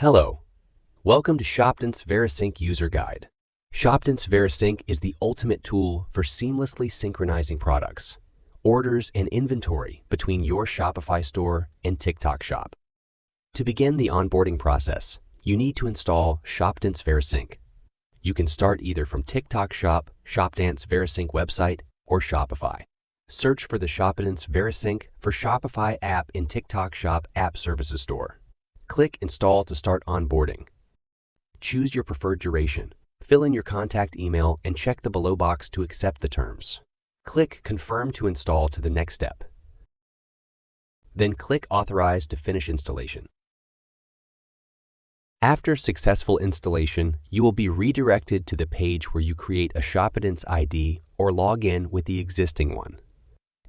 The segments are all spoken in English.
Hello, welcome to ShoppeDance VeriSync User Guide. ShoppeDance VeriSync is the ultimate tool for seamlessly synchronizing products, orders, and inventory between your Shopify store and TikTok Shop. To begin the onboarding process, you need to install ShoppeDance VeriSync. You can start either from TikTok Shop, ShoppeDance VeriSync website, or Shopify. Search for the ShoppeDance VeriSync for Shopify app in TikTok Shop App Services Store. Click Install to start onboarding. Choose your preferred duration. Fill in your contact email and check the below box to accept the terms. Click Confirm to install to the next step. Then click Authorize to finish installation. After successful installation, you will be redirected to the page where you create a ShoppeDance ID or log in with the existing one.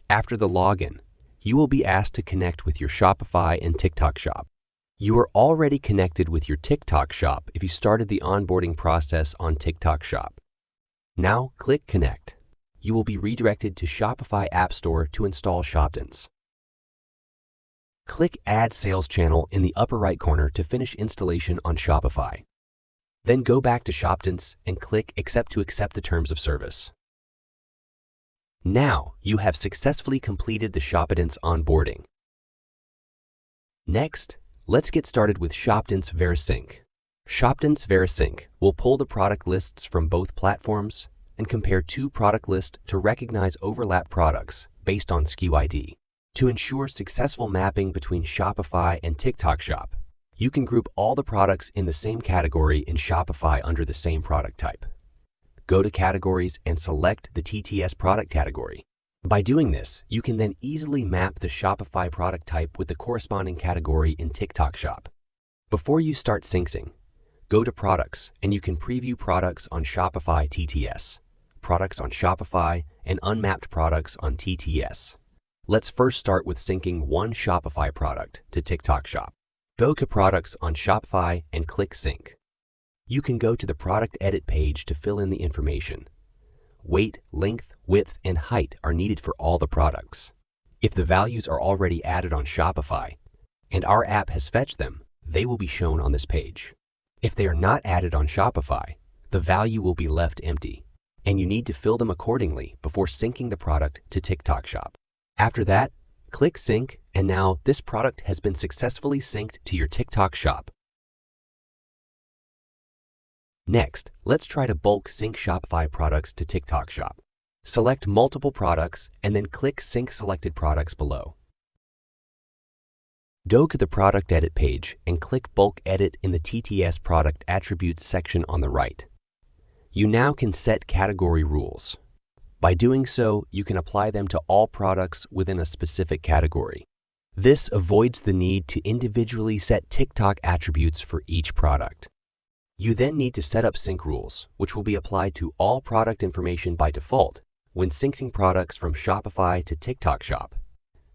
After the login, you will be asked to connect with your Shopify and TikTok Shop. You are already connected with your TikTok Shop if you started the onboarding process on TikTok Shop. Now click Connect. You will be redirected to Shopify App Store to install ShoppeDance. Click Add Sales Channel in the upper right corner to finish installation on Shopify. Then go back to ShoppeDance and click Accept to accept the terms of service. Now you have successfully completed the ShoppeDance onboarding. Next, let's get started with ShoppeDance VeriSync. ShoppeDance VeriSync will pull the product lists from both platforms and compare two product lists to recognize overlap products based on SKU ID. To ensure successful mapping between Shopify and TikTok Shop, you can group all the products in the same category in Shopify under the same product type. Go to Categories and select the TTS product category. By doing this, you can then easily map the Shopify product type with the corresponding category in TikTok Shop. Before you start syncing, go to Products and you can preview products on Shopify TTS, products on Shopify, and unmapped products on TTS. Let's first start with syncing one Shopify product to TikTok Shop. Go to Products on Shopify and click Sync. You can go to the Product Edit page to fill in the information. Weight, length, width, and height are needed for all the products. If the values are already added on Shopify and our app has fetched them, they will be shown on this page. If they are not added on Shopify, the value will be left empty, and you need to fill them accordingly before syncing the product to TikTok Shop. After that, click Sync, and now this product has been successfully synced to your TikTok Shop. Next, let's try to bulk sync Shopify products to TikTok Shop. Select multiple products and then click Sync Selected Products below. Go to the Product Edit page and click Bulk Edit in the TTS Product Attributes section on the right. You now can set category rules. By doing so, you can apply them to all products within a specific category. This avoids the need to individually set TikTok attributes for each product. You then need to set up sync rules, which will be applied to all product information by default when syncing products from Shopify to TikTok Shop.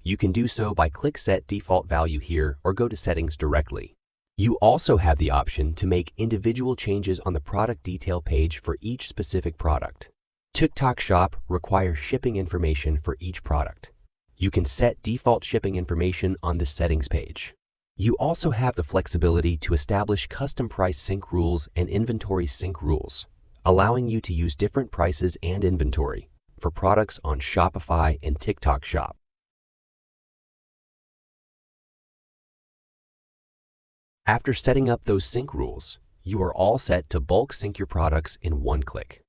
You can do so by click Set Default Value here or go to Settings directly. You also have the option to make individual changes on the product detail page for each specific product. TikTok Shop requires shipping information for each product. You can set default shipping information on the Settings page. You also have the flexibility to establish custom price sync rules and inventory sync rules, allowing you to use different prices and inventory for products on Shopify and TikTok Shop. After setting up those sync rules, you are all set to bulk sync your products in one click.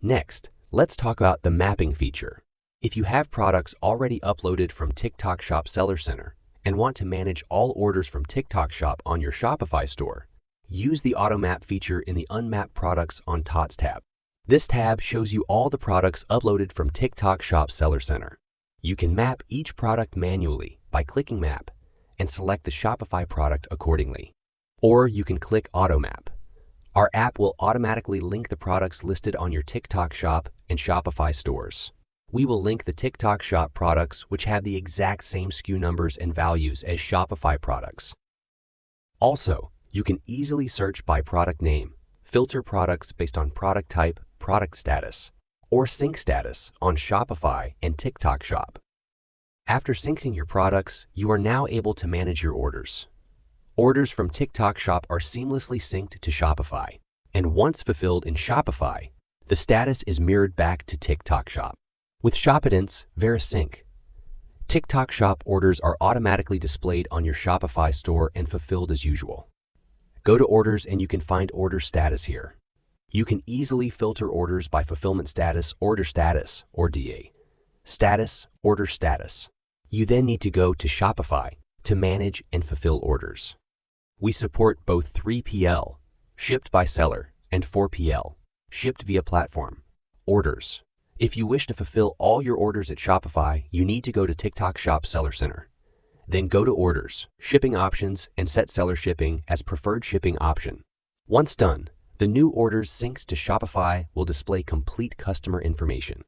Next, let's talk about the mapping feature. If you have products already uploaded from TikTok Shop Seller Center and want to manage all orders from TikTok Shop on your Shopify store, use the Auto Map feature in the Unmapped Products on TOTS tab. This tab shows you all the products uploaded from TikTok Shop Seller Center. You can map each product manually by clicking Map and select the Shopify product accordingly. Or you can click Auto Map. Our app will automatically link the products listed on your TikTok Shop and Shopify stores. We will link the TikTok Shop products which have the exact same SKU numbers and values as Shopify products. Also, you can easily search by product name, filter products based on product type, product status, or sync status on Shopify and TikTok Shop. After syncing your products, you are now able to manage your orders. Orders from TikTok Shop are seamlessly synced to Shopify, and once fulfilled in Shopify, the status is mirrored back to TikTok Shop. With ShoppeDance VeriSync, TikTok Shop orders are automatically displayed on your Shopify store and fulfilled as usual. Go to Orders and you can find Order Status here. You can easily filter orders by Fulfillment Status, Order Status, or DA. Status, Order Status. You then need to go to Shopify to manage and fulfill orders. We support both 3PL, shipped by seller, and 4PL, shipped via platform, orders. If you wish to fulfill all your orders at Shopify, you need to go to TikTok Shop Seller Center. Then go to Orders, Shipping Options, and set Seller Shipping as preferred shipping option. Once done, the new orders syncs to Shopify will display complete customer information.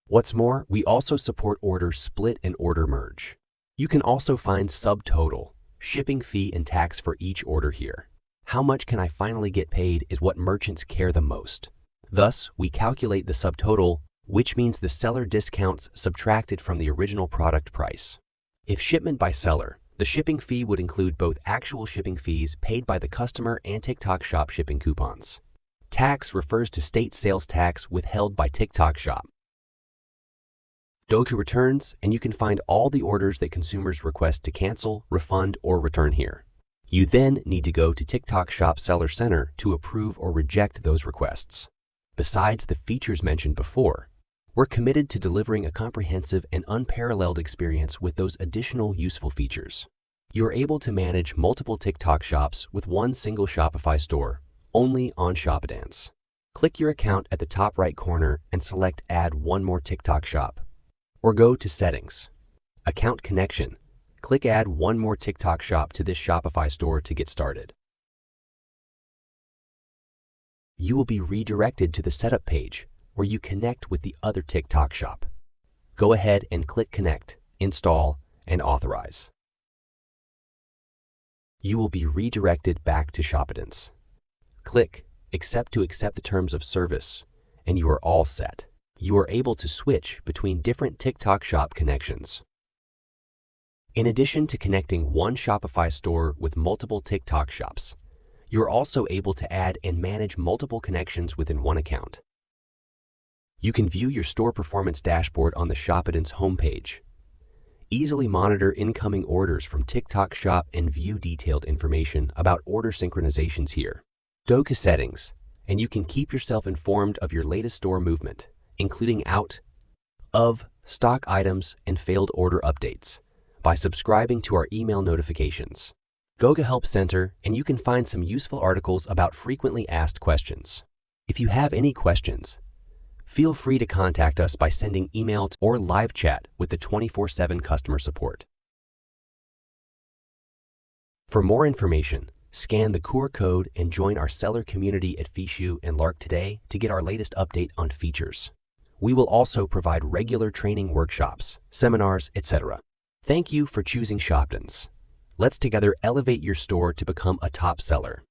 What's more, we also support order split and order merge. You can also find subtotal, shipping fee and tax for each order here. How much can I finally get paid is what merchants care the most. Thus, we calculate the subtotal, which means the seller discounts subtracted from the original product price. If shipment by seller, the shipping fee would include both actual shipping fees paid by the customer and TikTok Shop shipping coupons. Tax refers to state sales tax withheld by TikTok Shop. Go to Returns, and you can find all the orders that consumers request to cancel, refund, or return here. You then need to go to TikTok Shop Seller Center to approve or reject those requests. Besides the features mentioned before, we're committed to delivering a comprehensive and unparalleled experience with those additional useful features. You're able to manage multiple TikTok shops with one single Shopify store, only on ShoppeDance. Click your account at the top right corner and select Add one more TikTok shop. Or go to Settings, Account Connection. Click Add one more TikTok shop to this Shopify store to get started. You will be redirected to the Setup page, where you connect with the other TikTok shop. Go ahead and click Connect, Install, and Authorize. You will be redirected back to ShoppeDance. Click Accept to accept the terms of service, and you are all set. You are able to switch between different TikTok Shop connections. In addition to connecting one Shopify store with multiple TikTok shops, you're also able to add and manage multiple connections within one account. You can view your store performance dashboard on the ShoppeDance homepage. Easily monitor incoming orders from TikTok Shop and view detailed information about order synchronizations here. Go to Settings, and you can keep yourself informed of your latest store movement, including out of stock items and failed order updates, by subscribing to our email notifications. Go to Help Center, and you can find some useful articles about frequently asked questions. If you have any questions, feel free to contact us by sending email or live chat with the 24/7 customer support. For more information, scan the QR code and join our seller community at Fishu and Lark today to get our latest update on features. We will also provide regular training workshops, seminars, etc. Thank you for choosing ShoppeDance. Let's together elevate your store to become a top seller.